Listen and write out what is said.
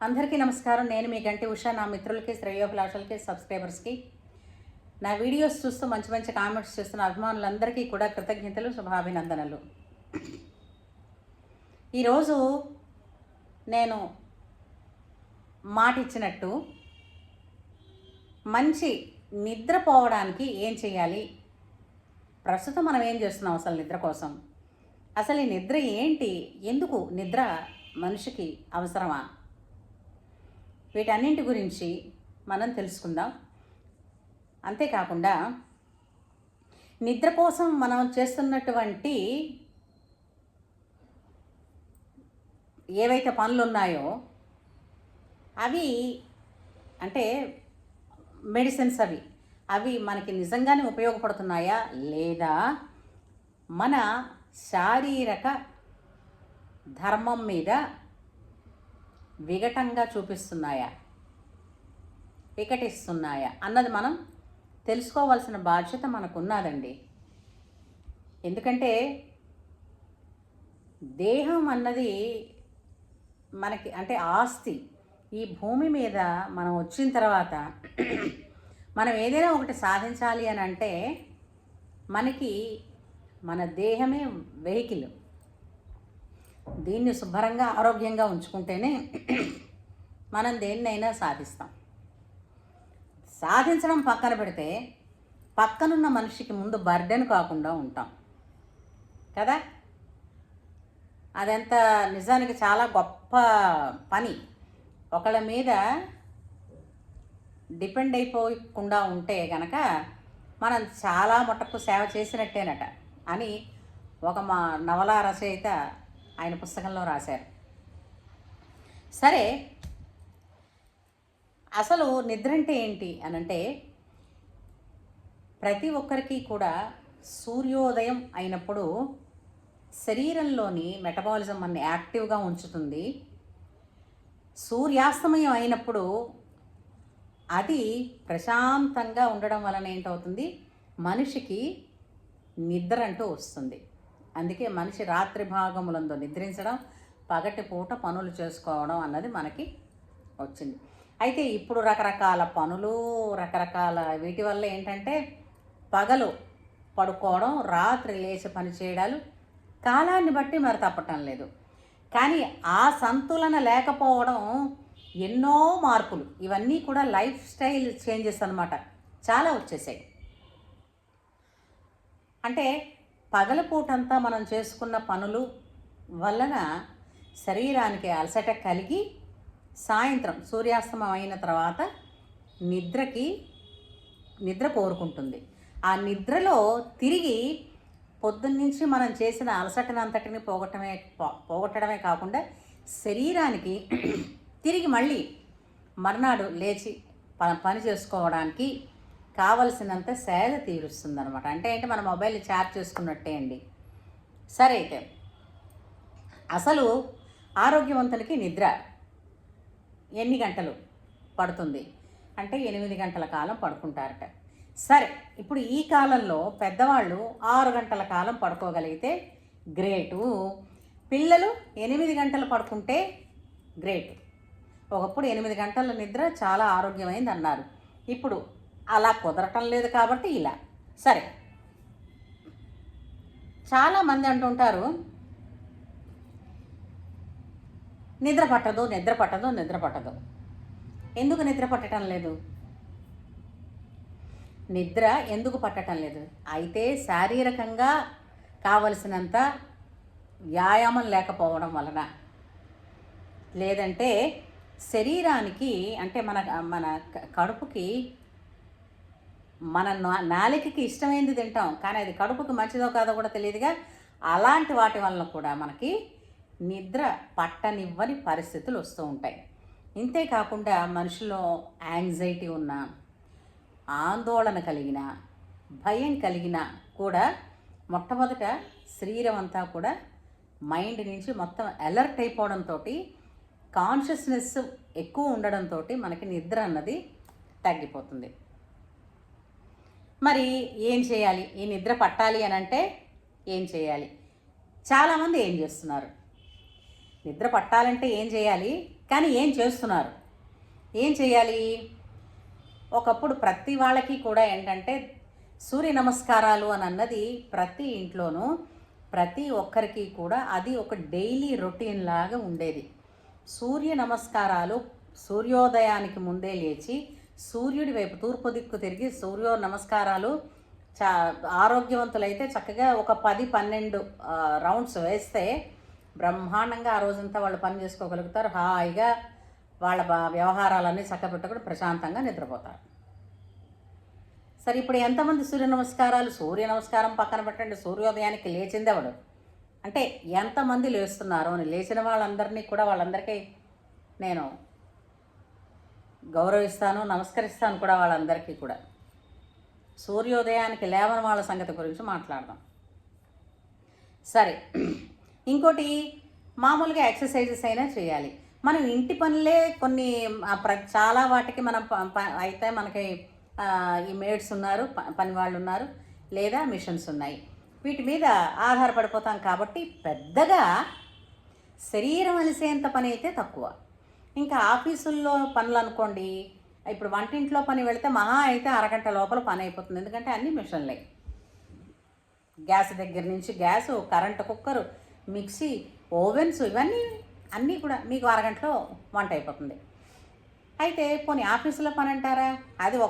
అందరికీ నమస్కారం. నేను మీ గంటి ఉష. నా మిత్రులకి, శ్రేయోభిలాషులకి, సబ్స్క్రైబర్స్కి, నా వీడియోస్ చూస్తూ మంచి మంచి కామెంట్స్ చేస్తున్న అభిమానులందరికీ కూడా కృతజ్ఞతలు, శుభాభినందనలు. ఈరోజు నేను మాట ఇచ్చినట్టు మంచి నిద్రపోవడానికి ఏం చేయాలి, ప్రస్తుతం మనం ఏం చేస్తున్నాం అసలు నిద్ర కోసం, అసలు ఈ నిద్ర ఏంటి, ఎందుకు నిద్ర మనిషికి అవసరమా, వీటన్నింటి గురించి మనం తెలుసుకుందాం. అంతేకాకుండా నిద్ర కోసం మనం చేస్తున్నటువంటి ఏవైతే పనులు ఉన్నాయో అవి అంటే మెడిసిన్స్ అవి మనకి నిజంగానే ఉపయోగపడుతున్నాయా లేదా మన శారీరక ధర్మం మీద వికటిస్తున్నాయా అన్నది మనం తెలుసుకోవాల్సిన బాధ్యత మనకున్నదండి. ఎందుకంటే దేహం అన్నది మనకి అంటే ఆస్తి. ఈ భూమి మీద మనం వచ్చిన తర్వాత మనం ఏదైనా ఒకటి సాధించాలి అని అంటే మనకి మన దేహమే వెహికల్. దీన్ని శుభ్రంగా ఆరోగ్యంగా ఉంచుకుంటేనే మనం దేన్నైనా సాధిస్తాం. సాధించడం పక్కన పెడితే పక్కనున్న మనిషికి ముందు బర్డెన్ కాకుండా ఉంటాం కదా. అదంతా నిజానికి చాలా గొప్ప పని. ఒకళ్ళ మీద డిపెండ్ అయిపోకుండా ఉంటే కనుక మనం చాలా మటుకు సేవ చేసినట్టేనట అని ఒక మా నవలా రచయిత ఆయన పుస్తకంలో రాశారు. సరే, అసలు నిద్ర అంటే ఏంటి అనంటే ప్రతి ఒక్కరికి కూడా సూర్యోదయం అయినప్పుడు శరీరంలోని మెటబాలిజం అన్ని యాక్టివ్గా ఉంచుతుంది. సూర్యాస్తమయం అయినప్పుడు అది ప్రశాంతంగా ఉండడం వలన ఏంటవుతుంది, మనిషికి నిద్ర అంటూ వస్తుంది. అందుకే మనిషి రాత్రి భాగములందు నిద్రించడం, పగటి పూట పనులు చేసుకోవడం అన్నది మనకి వచ్చింది. అయితే ఇప్పుడు రకరకాల పనులు, రకరకాల వీటి వల్ల ఏంటంటే పగలు పడుకోవడం, రాత్రి లేచి పని చేయడాలు కాలాన్ని బట్టి మరి తప్పటం లేదు. కానీ ఆ సంతులన లేకపోవడం, ఎన్నో మార్పులు, ఇవన్నీ కూడా లైఫ్ స్టైల్ చేంజెస్ అన్నమాట, చాలా వచ్చేసాయి. అంటే పగలపూటంతా మనం చేసుకున్న పనులు వలన శరీరానికి అలసట కలిగి సాయంత్రం సూర్యాస్తమం అయిన తర్వాత నిద్ర కోరుకుంటుంది. ఆ నిద్రలో తిరిగి పొద్దున్నుంచి మనం చేసిన అలసటనంతటిని పోగొట్టడమే కాకుండా శరీరానికి తిరిగి మళ్ళీ మర్నాడు లేచి పని చేసుకోవడానికి కావలసినంత సేద తీరుస్తుంది అనమాట. అంటే మన మొబైల్ ఛార్జ్ చేసుకున్నట్టే అండి. సరే, అయితే అసలు ఆరోగ్యవంతులకి నిద్ర ఎన్ని గంటలు పడుతుంది అంటే 8 గంటల కాలం పడుకుంటారట. సరే, ఇప్పుడు ఈ కాలంలో పెద్దవాళ్ళు 6 గంటల కాలం పడుకోగలిగితే గ్రేటు. పిల్లలు 8 గంటలు పడుకుంటే గ్రేట్. ఒకప్పుడు 8 గంటల నిద్ర చాలా ఆరోగ్యమైంది అన్నారు. ఇప్పుడు అలా కుదరటం లేదు కాబట్టి ఇలా. సరే, చాలామంది అంటుంటారు నిద్ర పట్టదు. ఎందుకు నిద్ర పట్టడం లేదు? నిద్ర ఎందుకు పట్టడం లేదు? అయితే శారీరకంగా కావలసినంత వ్యాయామం లేకపోవడం వలన, లేదంటే శరీరానికి అంటే మన కడుపుకి, మన నాలికకి ఇష్టమైంది తింటాం, కానీ అది కడుపుకి మంచిదో కాదో కూడా తెలియదుగా. అలాంటి వాటి వలన కూడా మనకి నిద్ర పట్టనివ్వని పరిస్థితులు వస్తూ ఉంటాయి. ఇంతేకాకుండా మనుషుల్లో యాంగ్జైటీ ఉన్న, ఆందోళన కలిగిన, భయం కలిగిన కూడా మొట్టమొదట శరీరం అంతా కూడా మైండ్ నుంచి మొత్తం అలర్ట్ అయిపోవడంతో, కాన్షియస్నెస్ ఎక్కువ ఉండడంతో మనకి నిద్ర అన్నది తగ్గిపోతుంది. మరి ఏం చేయాలి? ఈ నిద్ర పట్టాలి అని అంటే ఏం చేయాలి? చాలామంది ఏం చేస్తున్నారు, నిద్ర పట్టాలంటే ఏం చేయాలి, కానీ ఏం చేస్తున్నారు, ఏం చేయాలి? ఒకప్పుడు ప్రతి వాళ్ళకి కూడా ఏంటంటే సూర్య నమస్కారాలు అని అన్నది ప్రతి ఇంట్లోనూ ప్రతి ఒక్కరికి కూడా అది ఒక డైలీ రొటీన్ లాగా ఉండేది. సూర్య నమస్కారాలు సూర్యోదయానికి ముందే లేచి సూర్యుడి వైపు తూర్పు దిక్కు తిరిగి సూర్యో నమస్కారాలు చా ఆరోగ్యవంతులైతే చక్కగా ఒక 10-12 రౌండ్స్ వేస్తే బ్రహ్మాండంగా ఆ రోజంతా వాళ్ళు పని చేసుకోగలుగుతారు. హాయిగా వాళ్ళ వ్యవహారాలన్నీ చక్కబెట్టుకుని ప్రశాంతంగా నిద్రపోతారు. సరే, ఇప్పుడు ఎంతమంది సూర్య నమస్కారం పక్కన పెట్టండి, సూర్యోదయానికి లేచిందెవడు అంటే ఎంతమంది లేస్తున్నారు అని లేచిన వాళ్ళందరినీ కూడా వాళ్ళందరికీ నేను గౌరవిస్తాను, నమస్కరిస్తాను కూడా. వాళ్ళందరికీ కూడా సూర్యోదయానికి లేవని వాళ్ళ సంగతి గురించి మాట్లాడదాం. సరే, ఇంకోటి మామూలుగా ఎక్సర్సైజెస్ అయినా చేయాలి. మనం ఇంటి పనులే కొన్ని చాలా వాటికి మనం అయితే మనకి ఈ మేడ్స్ ఉన్నారు, పని వాళ్ళు ఉన్నారు, లేదా మిషన్స్ ఉన్నాయి. వీటి మీద ఆధారపడిపోతాం కాబట్టి పెద్దగా శరీరం అలిసేంత పని అయితే తక్కువ. ఇంకా ఆఫీసుల్లో పనులు అనుకోండి, ఇప్పుడు వంటింట్లో పని వెళితే మహా అయితే అరగంట లోపల పని అయిపోతుంది. ఎందుకంటే అన్ని మిషన్లే, గ్యాస్ దగ్గర నుంచి gas, current cooker, mixie, ovens, ఇవన్నీ అన్నీ కూడా మీకు అరగంటలో వంట అయిపోతుంది. అయితే పోనీ ఆఫీసులో పని అంటారా, అది